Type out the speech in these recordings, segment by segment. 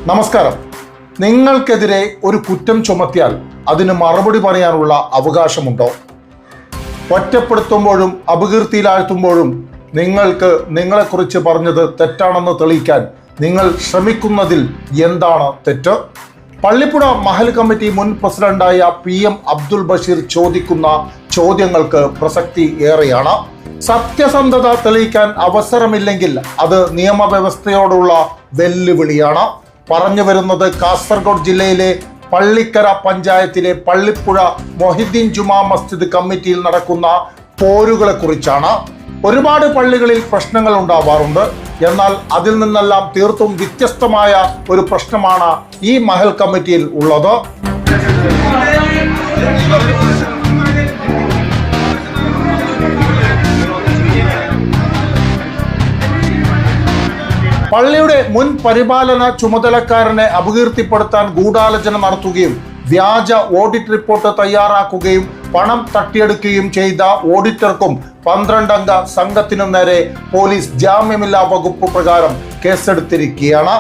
നമസ്കാരം. നിങ്ങൾക്കെതിരെ ഒരു കുറ്റം ചുമത്തിയാൽ അതിന് മറുപടി പറയാനുള്ള അവകാശമുണ്ടോ? ഒറ്റപ്പെടുത്തുമ്പോഴും അപകീർത്തിയിലാഴ്ത്തുമ്പോഴും നിങ്ങൾക്ക് നിങ്ങളെക്കുറിച്ച് പറഞ്ഞത് തെറ്റാണെന്ന് തെളിയിക്കാൻ നിങ്ങൾ ശ്രമിക്കുന്നതിൽ എന്താണ് തെറ്റ്? പള്ളിപ്പുഴ മഹൽ കമ്മിറ്റി മുൻ പ്രസിഡന്റായ PM അബ്ദുൽ ബഷീർ ചോദിക്കുന്ന ചോദ്യങ്ങൾക്ക് പ്രസക്തി ഏറെയാണ്. സത്യസന്ധത തെളിയിക്കാൻ അവസരമില്ലെങ്കിൽ അത് നിയമവ്യവസ്ഥയോടുള്ള വെല്ലുവിളിയാണ്. പറഞ്ഞു വരുന്നത് കാസർഗോഡ് ജില്ലയിലെ പള്ളിക്കര പഞ്ചായത്തിലെ പള്ളിപ്പുഴ മൊഹിദ്ദീൻ ജുമാ മസ്ജിദ് കമ്മിറ്റിയിൽ നടക്കുന്ന പോരുകളെ കുറിച്ചാണ്. ഒരുപാട് പള്ളികളിൽ പ്രശ്നങ്ങൾ ഉണ്ടാവാറുണ്ട്. എന്നാൽ അതിൽ നിന്നെല്ലാം തീർത്തും വ്യത്യസ്തമായ ഒരു പ്രശ്നമാണ് ഈ മഹൽ കമ്മിറ്റിയിൽ ഉള്ളത്. പള്ളിയുടെ മുൻ പരിപാലന ചുമതലക്കാരനെ അപകീർത്തിപ്പെടുത്താൻ ഗൂഢാലോചന നടത്തുകയും വ്യാജ ഓഡിറ്റ് റിപ്പോർട്ട് തയ്യാറാക്കുകയും പണം തട്ടിയെടുക്കുകയും ചെയ്ത ഓഡിറ്റർക്കും 12 അംഗ സംഘത്തിനു നേരെ പോലീസ് ജാമ്യമില്ലാ വകുപ്പ് പ്രകാരം കേസെടുത്തിരിക്കുകയാണ്.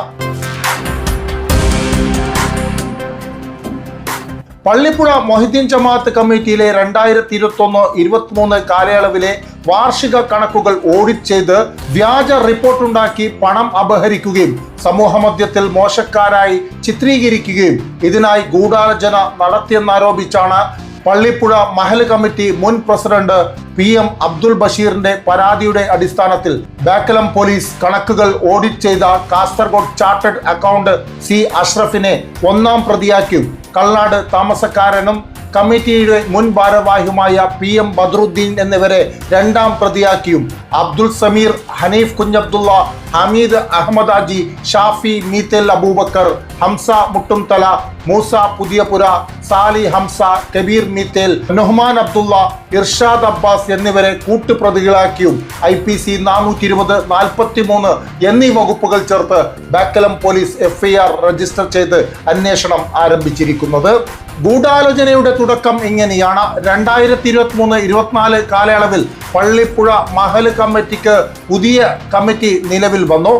പള്ളിപ്പുഴ മൊഹിദ്ദീൻ ജമാഅത്ത് കമ്മിറ്റിയിലെ 2021-23 കാലയളവിലെ വാർഷിക കണക്കുകൾ ഓഡിറ്റ് ചെയ്ത് വ്യാജ റിപ്പോർട്ടുണ്ടാക്കി പണം അപഹരിക്കുകയും സമൂഹമധ്യത്തിൽ മോശക്കാരായി ചിത്രീകരിക്കുകയും ഇതിനായി ഗൂഢാലോചന നടത്തിയെന്നാരോപിച്ചാണ് പള്ളിപ്പുഴ മഹൽ കമ്മിറ്റി മുൻ പ്രസിഡന്റ് PM അബ്ദുൽ ബഷീറിന്റെ പരാതിയുടെ അടിസ്ഥാനത്തിൽ ബേക്കലം പോലീസ് കണക്കുകൾ ഓഡിറ്റ് ചെയ്ത കാസർഗോഡ് ചാർട്ടേഡ് അക്കൗണ്ട് C അഷ്റഫിനെ 1-ാം പ്രതിയാക്കിയും കള്ളനാട് താമസക്കാരനും കമ്മിറ്റിയുടെ മുൻ ഭാരവാഹിയുമായ PM ബദ്രുദ്ദീൻ എന്നിവരെ 2-ാം പ്രതിയാക്കിയും അബ്ദുൽ സമീർ, ഹനീഫ് കുഞ്ഞബ്ദുള്ള, ഹമീദ് അഹമ്മദ് ആജി, ഷാഫി മീത്തേൽ അബൂബക്കർ, ഹംസ മുട്ടുംതല, മൂസ പുതിയപുര, സാലി ഹംസ, കബീർ മീത്തേൽ, നുഹ്മാൻ അബ്ദുള്ള, ഇർഷാദ് അബ്ബാസ് എന്നിവരെ കൂട്ടുപ്രതികളാക്കിയും IPC 420-43 എന്നീ വകുപ്പുകൾ ചേർത്ത് ബേക്കലം പോലീസ് FIR രജിസ്റ്റർ ചെയ്ത് അന്വേഷണം ആരംഭിച്ചിരിക്കുന്നത്. ഗൂഢാലോചനയുടെ തുടക്കം ഇങ്ങനെയാണ്. 2023-24 കാലയളവിൽ പള്ളിപ്പുഴ മഹൽ കമ്മിറ്റിക്ക് പുതിയ കമ്മിറ്റി നിലവിൽ വന്നു.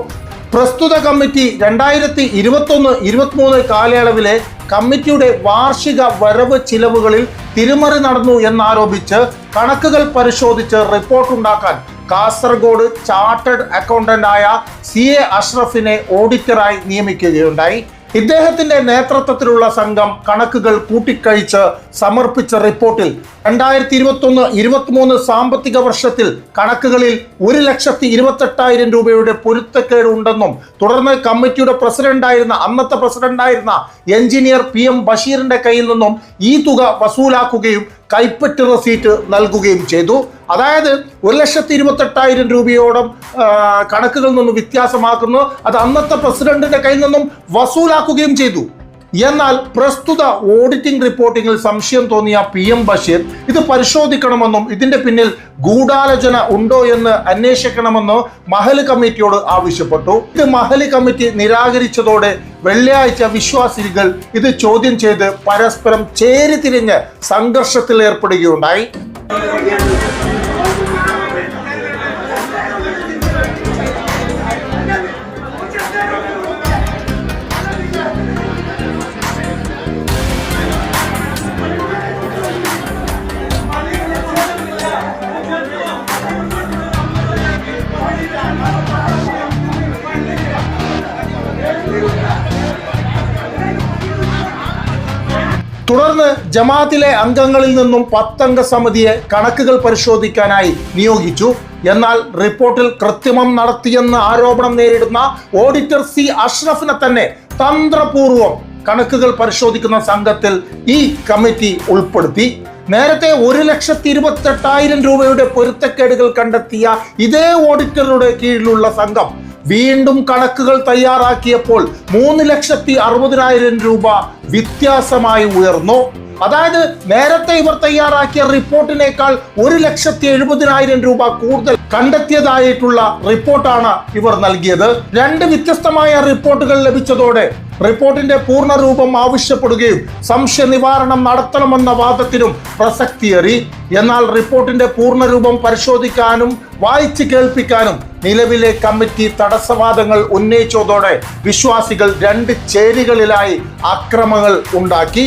പ്രസ്തുത കമ്മിറ്റി 2021-23 കാലയളവിലെ കമ്മിറ്റിയുടെ വാർഷിക വരവ് ചിലവുകളിൽ തിരിമറി നടന്നു എന്നാരോപിച്ച് കണക്കുകൾ പരിശോധിച്ച് റിപ്പോർട്ടുണ്ടാക്കാൻ കാസർഗോഡ് ചാർട്ടേഡ് അക്കൗണ്ടന്റായ CA അഷ്റഫിനെ ഓഡിറ്ററായി നിയമിക്കുകയുണ്ടായി. ഇദ്ദേഹത്തിന്റെ നേതൃത്വത്തിലുള്ള സംഘം കണക്കുകൾ കൂട്ടിക്കഴിച്ച് സമർപ്പിച്ച റിപ്പോർട്ടിൽ 2021-23 സാമ്പത്തിക വർഷത്തിൽ കണക്കുകളിൽ 1,28,000 രൂപയുടെ പൊരുത്തക്കേട് ഉണ്ടെന്നും തുടർന്ന് കമ്മിറ്റിയുടെ അന്നത്തെ പ്രസിഡന്റായിരുന്ന എഞ്ചിനീയർ PM ബഷീറിന്റെ കയ്യിൽ നിന്നും ഈ തുക വസൂലാക്കുകയും കൈപ്പറ്റ് റസീറ്റ് നൽകുകയും ചെയ്തു. അതായത് 1,28,000 രൂപയോളം കണക്കുകളിൽ നിന്നും വ്യത്യാസമാക്കുന്നു. അത് അന്നത്തെ പ്രസിഡന്റിന്റെ കയ്യിൽ നിന്നും വസൂലാക്കുകയും ചെയ്തു. എന്നാൽ പ്രസ്തുത ഓഡിറ്റിംഗ് റിപ്പോർട്ടിങ്ങിൽ സംശയം തോന്നിയ PM ബഷീർ ഇത് പരിശോധിക്കണമെന്നും ഇതിന്റെ പിന്നിൽ ഗൂഢാലോചന ഉണ്ടോ എന്ന് അന്വേഷിക്കണമെന്ന് മഹൽ കമ്മിറ്റിയോട് ആവശ്യപ്പെട്ടു. ഇത് മഹൽ കമ്മിറ്റി നിരാകരിച്ചതോടെ വെള്ളിയാഴ്ച വിശ്വാസികൾ ഇത് ചോദ്യം ചെയ്ത് പരസ്പരം ചേരിതിരിഞ്ഞ് സംഘർഷത്തിൽ ഏർപ്പെടുകയുണ്ടായി. തുടർന്ന് ജമാഅത്തിലെ അംഗങ്ങളിൽ നിന്നും 10 അംഗ സമിതിയെ കണക്കുകൾ പരിശോധിക്കാനായി നിയോഗിച്ചു. എന്നാൽ റിപ്പോർട്ടിൽ കൃത്രിമം നടത്തിയെന്ന് ആരോപണം നേരിടുന്ന ഓഡിറ്റർ C അഷ്റഫിനെ തന്നെ തന്ത്രപൂർവം കണക്കുകൾ പരിശോധിക്കുന്ന സംഘത്തിൽ ഈ കമ്മിറ്റി ഉൾപ്പെടുത്തി. നേരത്തെ 1,28,000 രൂപയുടെ പൊരുത്തക്കേടുകൾ കണ്ടെത്തിയ ഇതേ ഓഡിറ്ററുടെ കീഴിലുള്ള സംഘം വീണ്ടും കണക്കുകൾ തയ്യാറാക്കിയപ്പോൾ 3,60,000 രൂപ വ്യത്യാസമായി ഉയർന്നു. അതായത് നേരത്തെ ഇവർ തയ്യാറാക്കിയ റിപ്പോർട്ടിനേക്കാൾ 1,70,000 രൂപ കൂടുതൽ കണ്ടെത്തിയതായിട്ടുള്ള റിപ്പോർട്ടാണ് ഇവർ നൽകിയത്. 2 വ്യത്യസ്തമായ റിപ്പോർട്ടുകൾ ലഭിച്ചതോടെ റിപ്പോർട്ടിന്റെ പൂർണ്ണരൂപം ആവശ്യപ്പെടുകയും സംശയ നിവാരണം നടത്തണമെന്ന വാദത്തിനും പ്രസക്തിയേറി. എന്നാൽ റിപ്പോർട്ടിന്റെ പൂർണ്ണരൂപം പരിശോധിക്കാനും വായിച്ചു കേൾപ്പിക്കാനും നിലവിലെ കമ്മിറ്റി തടസ്സവാദങ്ങൾ ഉന്നയിച്ചതോടെ വിശ്വാസികൾ രണ്ട് ചേരികളിലായി അക്രമങ്ങൾ ഉണ്ടാക്കി.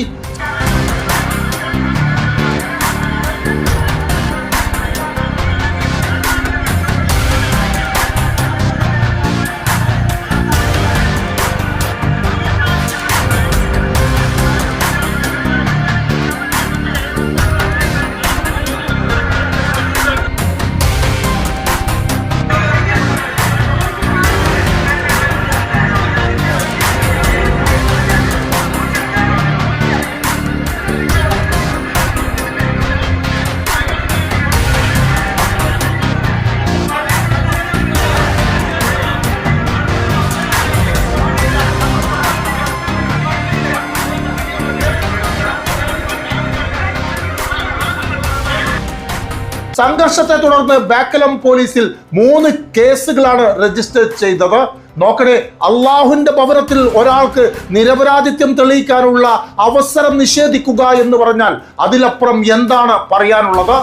സംഘർഷത്തെ തുടർന്ന് ബേക്കലം പോലീസിൽ 3 കേസുകളാണ് രജിസ്റ്റർ ചെയ്തത്. നോക്കണേ, അള്ളാഹുവിന്റെ ഭവനത്തിൽ ഒരാൾക്ക് നിരപരാധിത്വം തെളിയിക്കാനുള്ള അവസരം നിഷേധിക്കുക എന്ന് പറഞ്ഞാൽ അതിലപ്പുറം എന്താണ് പറയാനുള്ളത്?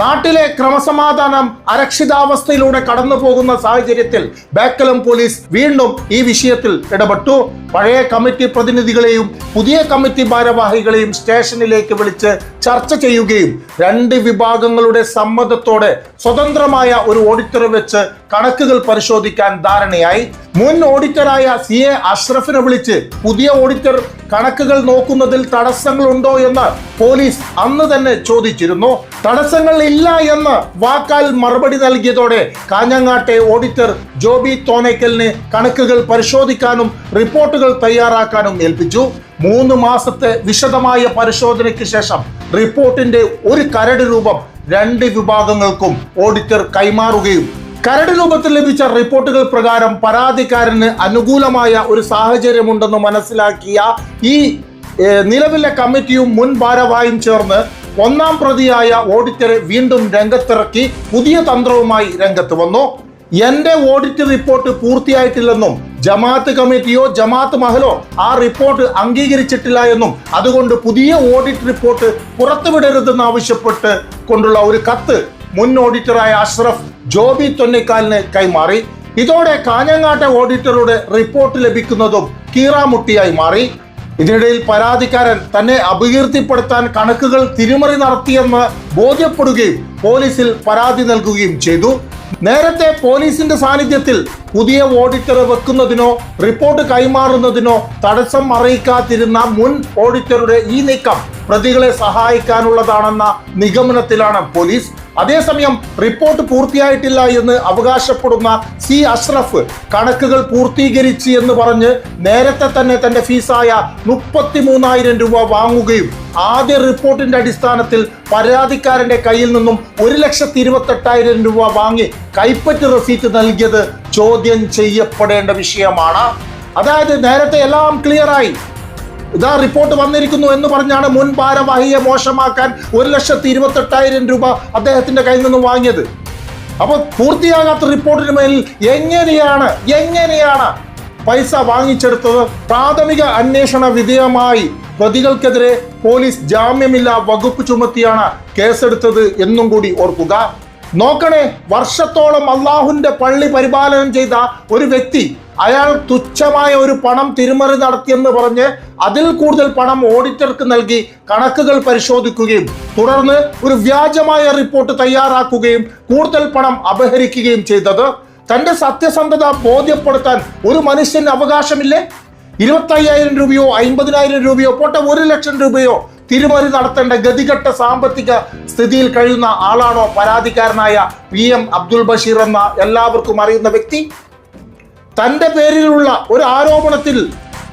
നാട്ടിലെ ക്രമസമാധാനം അരക്ഷിതാവസ്ഥയിലൂടെ കടന്നു പോകുന്ന സാഹചര്യത്തിൽ ബേക്കലം പോലീസ് വീണ്ടും ഈ വിഷയത്തിൽ ഇടപെട്ടു. പഴയ കമ്മിറ്റി പ്രതിനിധികളെയും പുതിയ കമ്മിറ്റി ഭാരവാഹികളെയും സ്റ്റേഷനിലേക്ക് വിളിച്ച് ചർച്ച ചെയ്യുകയും 2 വിഭാഗങ്ങളുടെ സമ്മതത്തോടെ സ്വതന്ത്രമായ ഒരു ഓഡിറ്ററെ വെച്ച് കണക്കുകൾ പരിശോധിക്കാൻ ധാരണയായി. മുൻ ഓഡിറ്ററായ CA അഷ്റഫിനെ വിളിച്ച് പുതിയ ഓഡിറ്റർ കണക്കുകൾ നോക്കുന്നതിൽ തടസ്സങ്ങളുണ്ടോ എന്ന് പോലീസ് അന്ന് തന്നെ ചോദിച്ചിരുന്നു. തടസ്സങ്ങൾ ഇല്ല എന്ന് വാക്കാൽ മറുപടി നൽകിയതോടെ കാഞ്ഞങ്ങാട്ടെ ഓഡിറ്റർ ജോബി തോന്നയ്ക്കലിന് കണക്കുകൾ പരിശോധിക്കാനും റിപ്പോർട്ടുകൾ തയ്യാറാക്കാനും ഏൽപ്പിച്ചു. 3 മാസത്തെ വിശദമായ പരിശോധനയ്ക്ക് ശേഷം റിപ്പോർട്ടിന്റെ ഒരു കരട് രൂപം 2 വിഭാഗങ്ങൾക്കും ഓഡിറ്റർ കൈമാറുകയും കരട് രൂപത്തിൽ ലഭിച്ച റിപ്പോർട്ടുകൾ പ്രകാരം പരാതിക്കാരന് അനുകൂലമായ ഒരു സാഹചര്യമുണ്ടെന്ന് മനസ്സിലാക്കിയ ഈ നിലവിലെ കമ്മിറ്റിയും മുൻ ഭാരവാഹിയും ചേർന്ന് 1-ാം പ്രതിയായ ഓഡിറ്ററെ വീണ്ടും രംഗത്തിറക്കി പുതിയ തന്ത്രവുമായി രംഗത്ത് വന്നു. എന്റെ ഓഡിറ്റ് റിപ്പോർട്ട് പൂർത്തിയായിട്ടില്ലെന്നും ജമാഅത്ത് കമ്മിറ്റിയോ ജമാഅത്ത് മഹലോ ആ റിപ്പോർട്ട് അംഗീകരിച്ചിട്ടില്ല എന്നും അതുകൊണ്ട് പുതിയ ഓഡിറ്റ് റിപ്പോർട്ട് പുറത്തുവിടരുതെന്ന് ആവശ്യപ്പെട്ട് കൊണ്ടുള്ള ഒരു കത്ത് മുൻ ഓഡിറ്ററായ അഷ്റഫ് ജോബി തൊന്നിക്കാലിന് കൈമാറി. ഇതോടെ കാഞ്ഞങ്ങാട്ടെ ഓഡിറ്ററുടെ റിപ്പോർട്ട് ലഭിക്കുന്നതും കീറാമുട്ടിയായി മാറി. ഇതിനിടയിൽ പരാതിക്കാരൻ തന്നെ അപകീർത്തിപ്പെടുത്താൻ കണക്കുകൾ തിരിമറി നടത്തിയെന്ന് ബോധ്യപ്പെടുകയും പോലീസിൽ പരാതി നൽകുകയും ചെയ്തു. നേരത്തെ പോലീസിന്റെ സാന്നിധ്യത്തിൽ പുതിയ ഓഡിറ്ററെ വെക്കുന്നതിനോ റിപ്പോർട്ട് കൈമാറുന്നതിനോ തടസ്സം അറിയിക്കാതിരുന്ന മുൻ ഓഡിറ്ററുടെ ഈ നീക്കം പ്രതികളെ സഹായിക്കാനുള്ളതാണെന്ന നിഗമനത്തിലാണ് പോലീസ്. അതേസമയം റിപ്പോർട്ട് പൂർത്തിയായിട്ടില്ല എന്ന് അവകാശപ്പെടുന്ന C അഷ്റഫ് കണക്കുകൾ പൂർത്തീകരിച്ച് എന്ന് പറഞ്ഞ് നേരത്തെ തന്നെ തന്റെ ഫീസായ 33,000 രൂപ വാങ്ങുകയും ആദ്യ റിപ്പോർട്ടിന്റെ അടിസ്ഥാനത്തിൽ പരാതിക്കാരന്റെ കയ്യിൽ നിന്നും 1,28,000 രൂപ വാങ്ങി കൈപ്പറ്റ് റസീറ്റ് നൽകിയത് ചോദ്യം ചെയ്യപ്പെടേണ്ട വിഷയമാണ്. അതായത് നേരത്തെ എല്ലാം ക്ലിയറായി, ഇതാ റിപ്പോർട്ട് വന്നിരിക്കുന്നു എന്ന് പറഞ്ഞാണ് മുൻ ഭാരവാഹിയെ മോശമാക്കാൻ 1,28,000 രൂപ അദ്ദേഹത്തിന്റെ കയ്യിൽ നിന്നും വാങ്ങിയത്. അപ്പൊ പൂർത്തിയാകാത്ത റിപ്പോർട്ടിന് മേലിൽ എങ്ങനെയാണ് പൈസ വാങ്ങിച്ചെടുത്തത്? പ്രാഥമിക അന്വേഷണ വിധേയമായി പ്രതികൾക്കെതിരെ പോലീസ് ജാമ്യമില്ലാ വകുപ്പ് ചുമത്തിയാണ് കേസെടുത്തത് എന്നും കൂടി ഓർക്കുക. നോക്കണേ, വർഷത്തോളം അള്ളാഹുവിന്റെ പള്ളി പരിപാലനം ചെയ്ത ഒരു വ്യക്തി അയാൾ തുച്ഛമായ ഒരു പണം തിരിമറി നടത്തിയെന്ന് പറഞ്ഞ് അതിൽ കൂടുതൽ പണം ഓഡിറ്റർക്ക് നൽകി കണക്കുകൾ പരിശോധിക്കുകയും തുടർന്ന് ഒരു വ്യാജമായ റിപ്പോർട്ട് തയ്യാറാക്കുകയും കൂടുതൽ പണം അപഹരിക്കുകയും ചെയ്തത്. തന്റെ സത്യസന്ധത ബോധ്യപ്പെടുത്താൻ ഒരു മനുഷ്യന് അവകാശമില്ലേ? 25,000 രൂപയോ 50,000 രൂപയോ പോട്ടെ 1,00,000 രൂപയോ തിരിമറി നടത്തേണ്ട ഗതികെട്ട സാമ്പത്തിക സ്ഥിതിയിൽ കഴിയുന്ന ആളാണോ പരാതിക്കാരനായ PM അബ്ദുൽ ബഷീർ എന്ന എല്ലാവർക്കും അറിയുന്ന വ്യക്തി? തന്റെ പേരിലുള്ള ഒരു ആരോപണത്തിൽ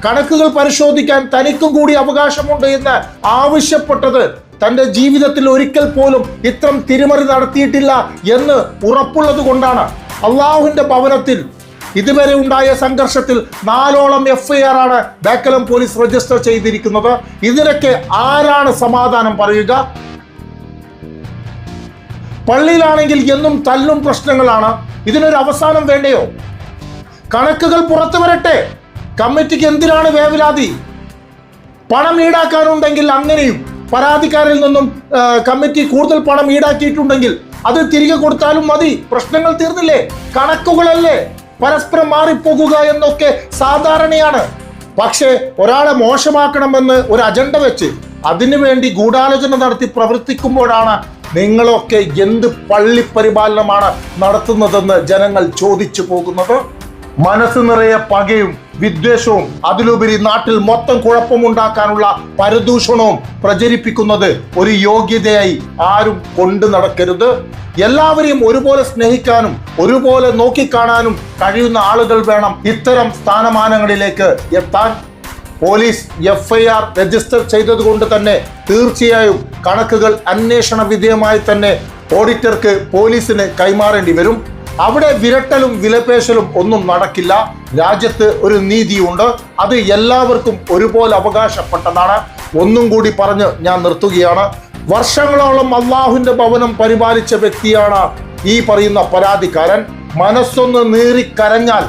കണക്കുകൾ പരിശോധിക്കാൻ തനിക്കും കൂടി അവകാശമുണ്ട് എന്ന് ആവശ്യപ്പെട്ടത് തന്റെ ജീവിതത്തിൽ ഒരിക്കൽ പോലും ഇത്തരം തിരിമറി നടത്തിയിട്ടില്ല എന്ന് ഉറപ്പുള്ളത് കൊണ്ടാണ്. അള്ളാഹുവിന്റെ ഭവനത്തിൽ ഇതുവരെ ഉണ്ടായ സംഘർഷത്തിൽ 4ഓളം FIR ആണ് ബേക്കലം പോലീസ് രജിസ്റ്റർ ചെയ്തിരിക്കുന്നത്. ഇതിനൊക്കെ ആരാണ് സമാധാനം പറയുക? പള്ളിയിലാണെങ്കിൽ എന്നും തല്ലും പ്രശ്നങ്ങളാണ്. ഇതിനൊരു അവസാനം വേണ്ടയോ? കണക്കുകൾ പുറത്തു വരട്ടെ. കമ്മിറ്റിക്ക് എന്തിനാണ് വേവലാതി? പണം ഈടാക്കാനുണ്ടെങ്കിൽ അങ്ങനെയും, പരാതിക്കാരിൽ നിന്നും കമ്മിറ്റി കൂടുതൽ പണം ഈടാക്കിയിട്ടുണ്ടെങ്കിൽ അത് തിരികെ കൊടുത്താലും മതി, പ്രശ്നങ്ങൾ തീർന്നില്ലേ? കണക്കുകളല്ലേ, പരസ്പരം മാറിപ്പോകുക എന്നൊക്കെ സാധാരണയാണ്. പക്ഷേ ഒരാളെ മോശമാക്കണമെന്ന് ഒരു അജണ്ട വെച്ച് അതിനുവേണ്ടി ഗൂഢാലോചന നടത്തി പ്രവർത്തിക്കുമ്പോഴാണ് നിങ്ങളൊക്കെ എന്ത് പള്ളിപ്പരിപാലനമാണ് നടത്തുന്നതെന്ന് ജനങ്ങൾ ചോദിച്ചു പോകുന്നത്. മനസ്സ് നിറയെ പകയും വിദ്വേഷവും അതിലുപരി നാട്ടിൽ മൊത്തം കുഴപ്പമുണ്ടാക്കാനുള്ള പരദൂഷണവും പ്രചരിപ്പിക്കുന്നത് ഒരു യോഗ്യതയായി ആരും കൊണ്ടു നടക്കരുത്. എല്ലാവരെയും ഒരുപോലെ സ്നേഹിക്കാനും ഒരുപോലെ നോക്കിക്കാണാനും കഴിയുന്ന ആളുകൾ വേണം ഇത്തരം സ്ഥാനമാനങ്ങളിലേക്ക് എത്താൻ. പോലീസ് FIR രജിസ്റ്റർ ചെയ്തതുകൊണ്ട് തന്നെ തീർച്ചയായും കണക്കുകൾ അന്വേഷണ വിധേയമായി തന്നെ ഓഡിറ്റർക്ക് പോലീസിന് കൈമാറേണ്ടി വരും. അവിടെ വിരട്ടലും വിലപേശലും ഒന്നും നടക്കില്ല. രാജ്യത്ത് ഒരു നീതിയുണ്ട്, അത് എല്ലാവർക്കും ഒരുപോലെ അവകാശപ്പെട്ടതാണ്. ഒന്നും കൂടി പറഞ്ഞ് ഞാൻ നിർത്തുകയാണ്. വർഷങ്ങളോളം അള്ളാഹുവിന്റെ ഭവനം പരിപാലിച്ച വ്യക്തിയാണ് ഈ പറയുന്ന പരാതിക്കാരൻ. മനസ്സൊന്ന് നീറിക്കരഞ്ഞാൽ,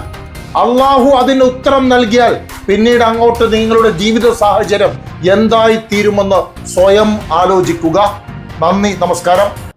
അള്ളാഹു അതിന് ഉത്തരം നൽകിയാൽ പിന്നീട് അങ്ങോട്ട് നിങ്ങളുടെ ജീവിത സാഹചര്യം എന്തായി തീരുമെന്ന് സ്വയം ആലോചിക്കുക. നന്ദി, നമസ്കാരം.